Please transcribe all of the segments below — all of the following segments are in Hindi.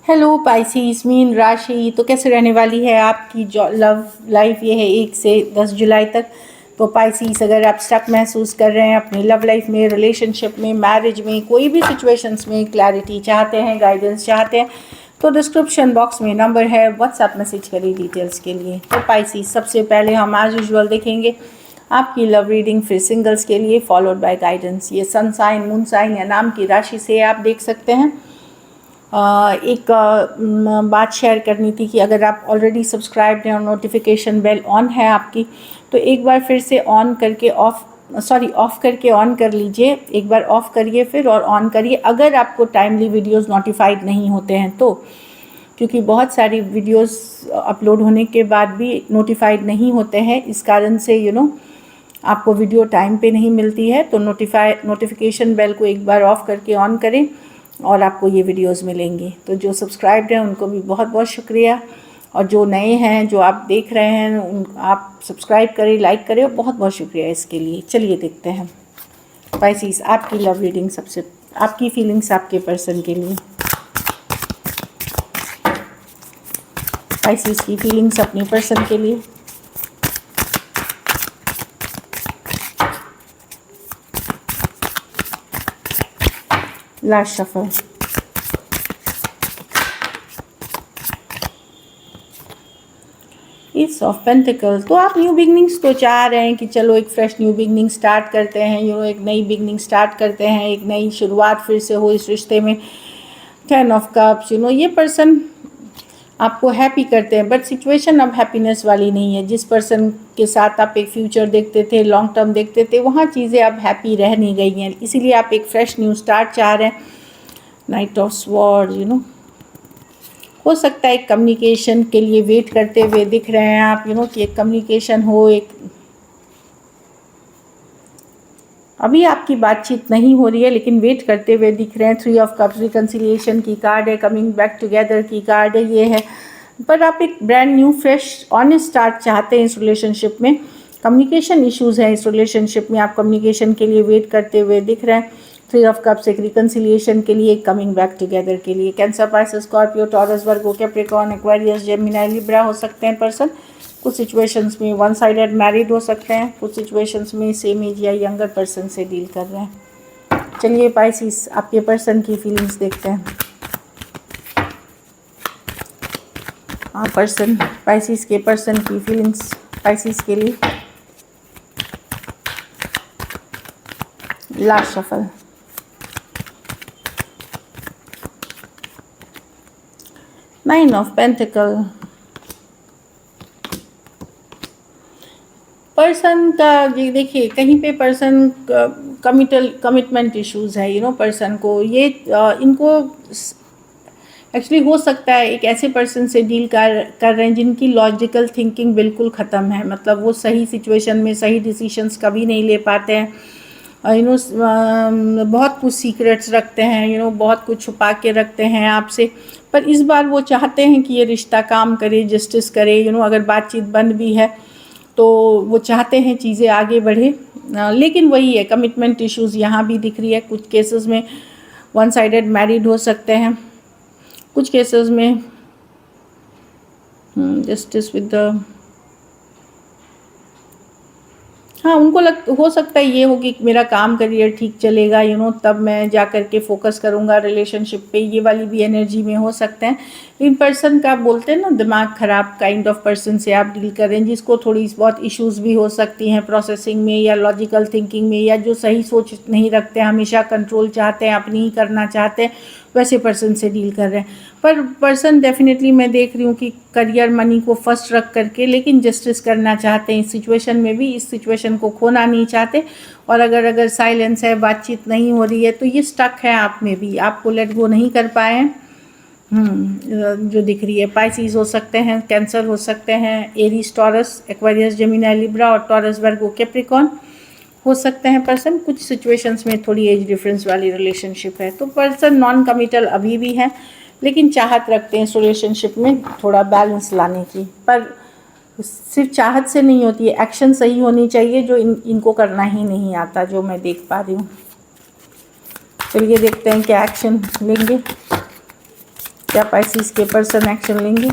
हेलो पाइसीज, मीन राशि तो कैसे रहने वाली है आपकी जो लव लाइफ। ये है 1 से 10 जुलाई तक। तो पाइसीज, अगर आप स्टक महसूस कर रहे हैं अपनी लव लाइफ में, रिलेशनशिप में, मैरिज में, कोई भी सिचुएशंस में क्लैरिटी चाहते हैं, गाइडेंस चाहते हैं, तो डिस्क्रिप्शन बॉक्स में नंबर है, व्हाट्सएप मैसेज करिए डिटेल्स के लिए। तो पाइसीज, सबसे पहले हम एज यूजुअल देखेंगे आपकी लव रीडिंग, फिर सिंगल्स के लिए, फॉलोड बाय गाइडेंस। ये सन साइन, मून साइन या नाम की राशि से आप देख सकते हैं। एक बात शेयर करनी थी कि अगर आप ऑलरेडी सब्सक्राइब्ड हैं और नोटिफिकेशन बेल ऑन है आपकी, तो एक बार फिर से ऑफ करके ऑन कर लीजिए। एक बार ऑफ करिए फिर और ऑन करिए अगर आपको टाइमली वीडियोस नोटिफाइड नहीं होते हैं तो, क्योंकि बहुत सारी वीडियोस अपलोड होने के बाद भी नोटिफाइड नहीं होते हैं। इस कारण से आपको वीडियो टाइम पे नहीं मिलती है। तो नोटिफिकेशन बेल को एक बार ऑफ करके ऑन करें और आपको ये वीडियोस मिलेंगी। तो जो सब्सक्राइब्ड हैं उनको भी बहुत बहुत शुक्रिया, और जो नए हैं जो आप देख रहे हैं आप सब्सक्राइब करें, लाइक करें, और बहुत बहुत शुक्रिया इसके लिए। चलिए देखते हैं पाइसीज, आपकी लव रीडिंग, सबसे आपकी फीलिंग्स आपके पर्सन के लिए। पाइसीज की फीलिंग्स अपने पर्सन के लिए। Last shuffle. S of pentacle. तो आप न्यू बिगनिंग्स तो चाह रहे हैं कि चलो एक फ्रेश न्यू बिगनिंग स्टार्ट करते हैं, एक नई बिगनिंग स्टार्ट करते हैं, एक नई शुरुआत फिर से हो इस रिश्ते में। 10 ऑफ कप्स, ये पर्सन आपको हैप्पी करते हैं, बट सिचुएशन अब हैप्पीनेस वाली नहीं है। जिस पर्सन के साथ आप एक फ्यूचर देखते थे, लॉन्ग टर्म देखते थे, वहाँ चीज़ें अब हैप्पी रह नहीं गई हैं, इसीलिए आप एक फ्रेश न्यू स्टार्ट चाह रहे हैं। नाइट ऑफ स्वॉर्ड, हो सकता है एक कम्युनिकेशन के लिए वेट करते हुए दिख रहे हैं आप, कि एक कम्युनिकेशन हो। एक अभी आपकी बातचीत नहीं हो रही है लेकिन वेट करते हुए दिख रहे हैं। 3 ऑफ कप्स रिकन्सिलिएशन की कार्ड है, कमिंग बैक टुगेदर की कार्ड है, ये है। पर आप एक brand new fresh honest start चाहते हैं इस रिलेशनशिप में। कम्युनिकेशन इश्यूज हैं इस रिलेशनशिप में, आप कम्युनिकेशन के लिए वेट करते हुए दिख रहे हैं। 3 ऑफ कप्स एक रिकन्सिलिएशन के लिए, कमिंग बैक टुगेदर के लिए। कैंसर, पाइसेस, स्कॉर्पियो, टॉरस, वर्गो, कैप्रिकॉर्न, एक्वेरियस, जेमिनी, लिब्रा हो सकते हैं पर्सन। कुछ सिचुएशंस में वन साइडेड मैरिड हो सकते हैं, कुछ सिचुएशंस में सेम एज या यंगर पर्सन से डील कर रहे हैं। चलिए पाइसीस, आपके पर्सन की फीलिंग्स देखते हैं। पर्सन, पाइसीस के पर्सन की फीलिंग्स पाइसीस के लिए। Last shuffle. Nine of pentacle. Person का ये देखिए, कहीं पे पर्सन कमिटमेंट इश्यूज है, पर्सन को ये इनको एक्चुअली हो सकता है एक ऐसे पर्सन से डील कर रहे हैं जिनकी लॉजिकल थिंकिंग बिल्कुल ख़त्म है। मतलब वो सही सिचुएशन में सही डिसीजंस कभी नहीं ले पाते हैं। बहुत कुछ सीक्रेट्स रखते हैं, बहुत कुछ छुपा के रखते हैं आपसे। पर इस बार वो चाहते हैं कि ये रिश्ता काम करे, जस्टिस करे। अगर बातचीत बंद भी है तो वो चाहते हैं चीज़ें आगे बढ़े, लेकिन वही है, कमिटमेंट इश्यूज़ यहाँ भी दिख रही है। कुछ केसेस में वन साइडेड मैरिड हो सकते हैं, कुछ केसेस में जस्टिस विद द, हाँ, उनको हो सकता है ये हो कि मेरा काम करियर ठीक चलेगा, तब मैं जा कर के फोकस करूँगा रिलेशनशिप पे, ये वाली भी एनर्जी में हो सकते हैं। इन पर्सन का बोलते हैं ना, दिमाग ख़राब काइंड ऑफ पर्सन से आप डील कर रहे हैं, जिसको थोड़ी बहुत इश्यूज़ भी हो सकती हैं प्रोसेसिंग में या लॉजिकल थिंकिंग में, या जो सही सोच नहीं रखते, हमेशा कंट्रोल चाहते हैं, अपनी ही करना चाहते हैं, वैसे पर्सन से डील कर रहे हैं। पर पर्सन डेफिनेटली मैं देख रही हूँ कि करियर, मनी को फर्स्ट रख करके, लेकिन जस्टिस करना चाहते हैं इस सिचुएशन में भी, इस सिचुएशन को खोना नहीं चाहते। और अगर साइलेंस है, बातचीत नहीं हो रही है, तो ये स्टक है आप में भी, आपको लेट गो नहीं कर पाए हैं। जो दिख रही है, पाइसीज हो सकते हैं, कैंसर हो सकते हैं, Aries, taurus, Aquarius, Gemini, Libra, और टॉरस, वर्गो, कैप्रिकॉर्न हो सकते हैं पर्सन। कुछ सिचुएशंस में थोड़ी एज डिफरेंस वाली रिलेशनशिप है, तो पर्सन नॉन कमिटल अभी भी है, लेकिन चाहत रखते हैं इस रिलेशनशिप में थोड़ा बैलेंस लाने की। पर सिर्फ चाहत से नहीं होती है, एक्शन सही होनी चाहिए, जो इनको करना ही नहीं आता, जो मैं देख पा रही हूँ। चलिए देखते हैं क्या एक्शन लेंगे। क्या पाइसिस के पर्सन एक्शन लेंगे?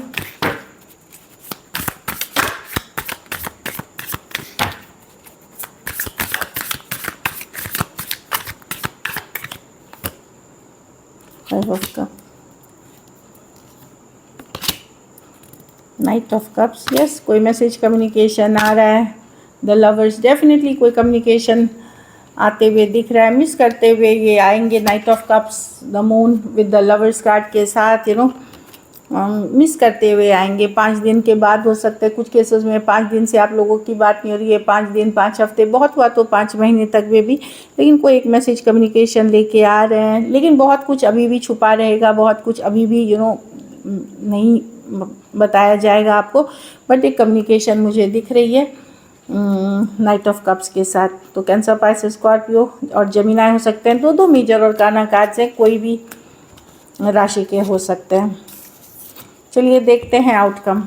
Five of cup, night of cups. Yes, कोई मैसेज कम्युनिकेशन आ रहा है। द लवर्स, डेफिनेटली कोई कम्युनिकेशन आते हुए दिख रहा है, मिस करते हुए ये आएंगे। Night of cups, the moon with the lovers card के साथ मिस करते हुए आएंगे। 5 दिन के बाद हो सकते हैं, कुछ केसेस में 5 दिन से आप लोगों की बात नहीं हो रही है, 5 दिन 5 हफ्ते, बहुत हुआ तो 5 महीने तक वे भी, लेकिन कोई एक मैसेज कम्युनिकेशन लेके आ रहे हैं। लेकिन बहुत कुछ अभी भी छुपा रहेगा, बहुत कुछ अभी भी नहीं बताया जाएगा आपको, बट एक कम्युनिकेशन मुझे दिख रही है नाइट ऑफ कप्स के साथ। तो कैंसर, पाइसेस, स्कॉर्पियो और जेमिनाई हो सकते हैं। दो मेजर और काना कार्ड्स हैं, कोई भी राशि के हो सकते हैं। चलिए देखते हैं आउटकम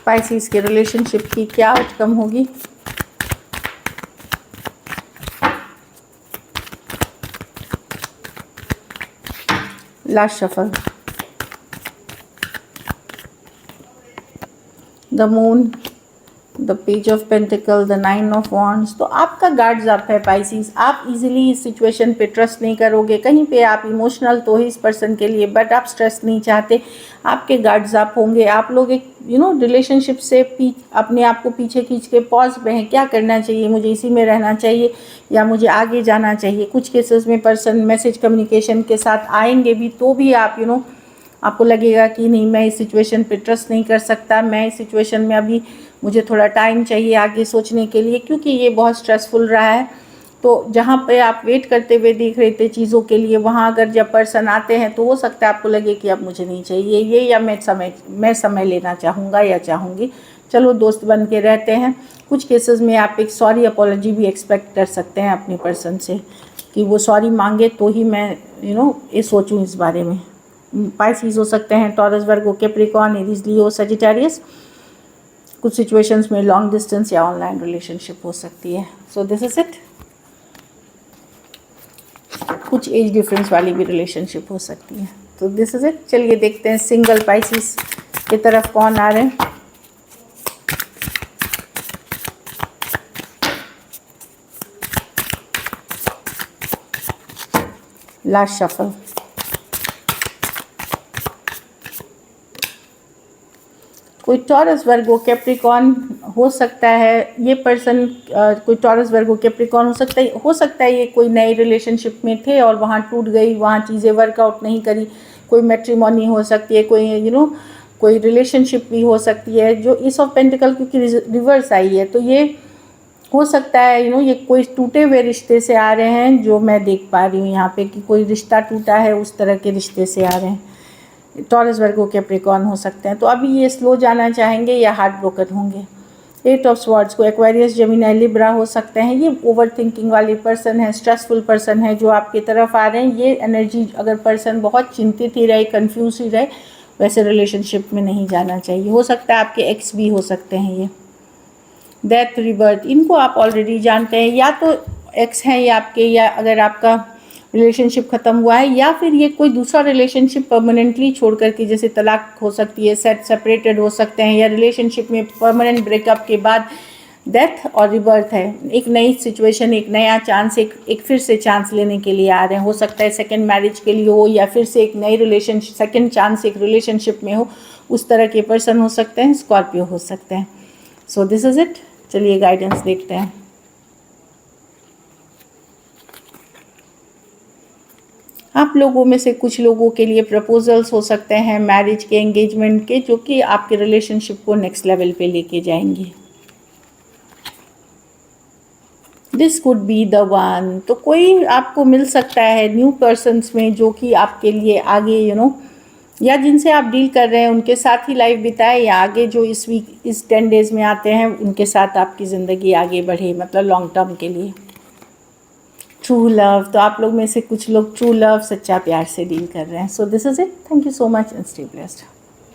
पाइसेस के रिलेशनशिप की क्या आउटकम होगी। Last shuffle, the moon, the page of pentacle, the 9 of wands. तो आपका गार्ड्स अप है पाइसिस। आप इजीली इस सिचुएशन पे ट्रस्ट नहीं करोगे। कहीं पे आप इमोशनल तो ही इस पर्सन के लिए, बट आप स्ट्रेस नहीं चाहते। आपके गार्ड्स अप होंगे। आप लोग एक रिलेशनशिप से अपने आप को पीछे खींच के पॉज पे हैं, क्या करना चाहिए, मुझे इसी में रहना चाहिए या मुझे आगे जाना चाहिए। कुछ केसेस में पर्सन मैसेज कम्युनिकेशन के साथ आएंगे भी, तो भी आप आपको लगेगा कि नहीं, मैं इस सिचुएशन पे ट्रस्ट नहीं कर सकता, मैं इस सिचुएशन में अभी मुझे थोड़ा टाइम चाहिए आगे सोचने के लिए, क्योंकि ये बहुत स्ट्रेसफुल रहा है। तो जहाँ पे आप वेट करते हुए देख रहे थे चीज़ों के लिए, वहाँ अगर जब पर्सन आते हैं तो हो सकता है आपको लगे कि अब मुझे नहीं चाहिए ये, या मैं समय लेना चाहूँगा या चाहूँगी। चलो दोस्त बन के रहते हैं। कुछ केसेस में आप एक सॉरी अपॉलॉजी भी एक्सपेक्ट कर सकते हैं अपने पर्सन से, कि वो सॉरी मांगे तो ही मैं ये सोचूं इस बारे में। पाइसेस हो सकते हैं, टॉरस, वर्गो, कैप्रिकॉर्न, एरीज, लियो, सजिटेरियस। कुछ सिचुएशंस में लॉन्ग डिस्टेंस या ऑनलाइन रिलेशनशिप हो सकती है। So this is it. कुछ एज डिफरेंस वाली भी रिलेशनशिप हो सकती है। तो दिस इज इट। चलिए देखते हैं सिंगल पाइसेस की तरफ कौन आ रहे हैं। लास्ट शफल, कोई टॉरस, वर्गो, कैप्रिकॉर्न हो सकता है ये पर्सन। कोई टॉरस, वर्गो, कैप्रिकॉर्न हो सकता है ये कोई नई रिलेशनशिप में थे और वहाँ टूट गई, वहाँ चीज़ें वर्कआउट नहीं करी। कोई मैट्रिमोनी हो सकती है, कोई कोई रिलेशनशिप भी हो सकती है। जो ईस ऑफ पेंटिकल क्योंकि रिवर्स आई है, तो ये हो सकता है ये कोई टूटे हुए रिश्ते से आ रहे हैं, जो मैं देख पा रही हूँ यहाँ पे, कि कोई रिश्ता टूटा है, उस तरह के रिश्ते से आ रहे हैं। टॉरस, वर्गो, कैप्रिकॉर्न हो सकते हैं। तो अभी ये स्लो जाना चाहेंगे या हार्ट ब्रोकन होंगे। 8 ऑफ स्वॉर्ड्स को एक्वेरियस, जेमिनी, लिब्रा हो सकते हैं। ये ओवर थिंकिंग वाले पर्सन है, स्ट्रेसफुल पर्सन है जो आपकी तरफ आ रहे हैं। ये एनर्जी, अगर पर्सन बहुत चिंतित ही रहे, कंफ्यूज ही रहे, वैसे रिलेशनशिप में नहीं जाना चाहिए। हो सकता है आपके एक्स भी हो सकते हैं ये। डेथ, रिबर्थ, इनको आप ऑलरेडी जानते हैं, या तो एक्स हैं ये आपके, या अगर आपका रिलेशनशिप ख़त्म हुआ है, या फिर ये कोई दूसरा रिलेशनशिप परमानेंटली छोड़ करके, जैसे तलाक हो सकती है, सेपरेटेड हो सकते हैं, या रिलेशनशिप में परमानेंट ब्रेकअप के बाद डेथ और रिबर्थ है। एक नई सिचुएशन, एक नया चांस, एक फिर से चांस लेने के लिए आ रहे हैं। हो सकता है सेकंड मैरिज के लिए हो, या फिर से एक नई रिलेशनशिप, सेकंड चांस एक रिलेशनशिप में हो, उस तरह के पर्सन हो सकते हैं। स्कॉर्पियो हो सकते हैं। So this is it. चलिए गाइडेंस देखते हैं। आप लोगों में से कुछ लोगों के लिए प्रपोजल्स हो सकते हैं मैरिज के, एंगेजमेंट के, जो कि आपके रिलेशनशिप को नेक्स्ट लेवल पे लेके जाएंगे। This could be the one. तो कोई आपको मिल सकता है न्यू पर्सन्स में, जो कि आपके लिए आगे या जिनसे आप डील कर रहे हैं उनके साथ ही लाइफ बिताए, या आगे जो इस वीक, इस 10 डेज़ में आते हैं, उनके साथ आपकी ज़िंदगी आगे बढ़े, मतलब लॉन्ग टर्म के लिए। ट्रू लव, तो आप लोग में से कुछ लोग ट्रू लव, सच्चा प्यार से डील कर रहे हैं। So this is it. Thank you so much and stay blessed.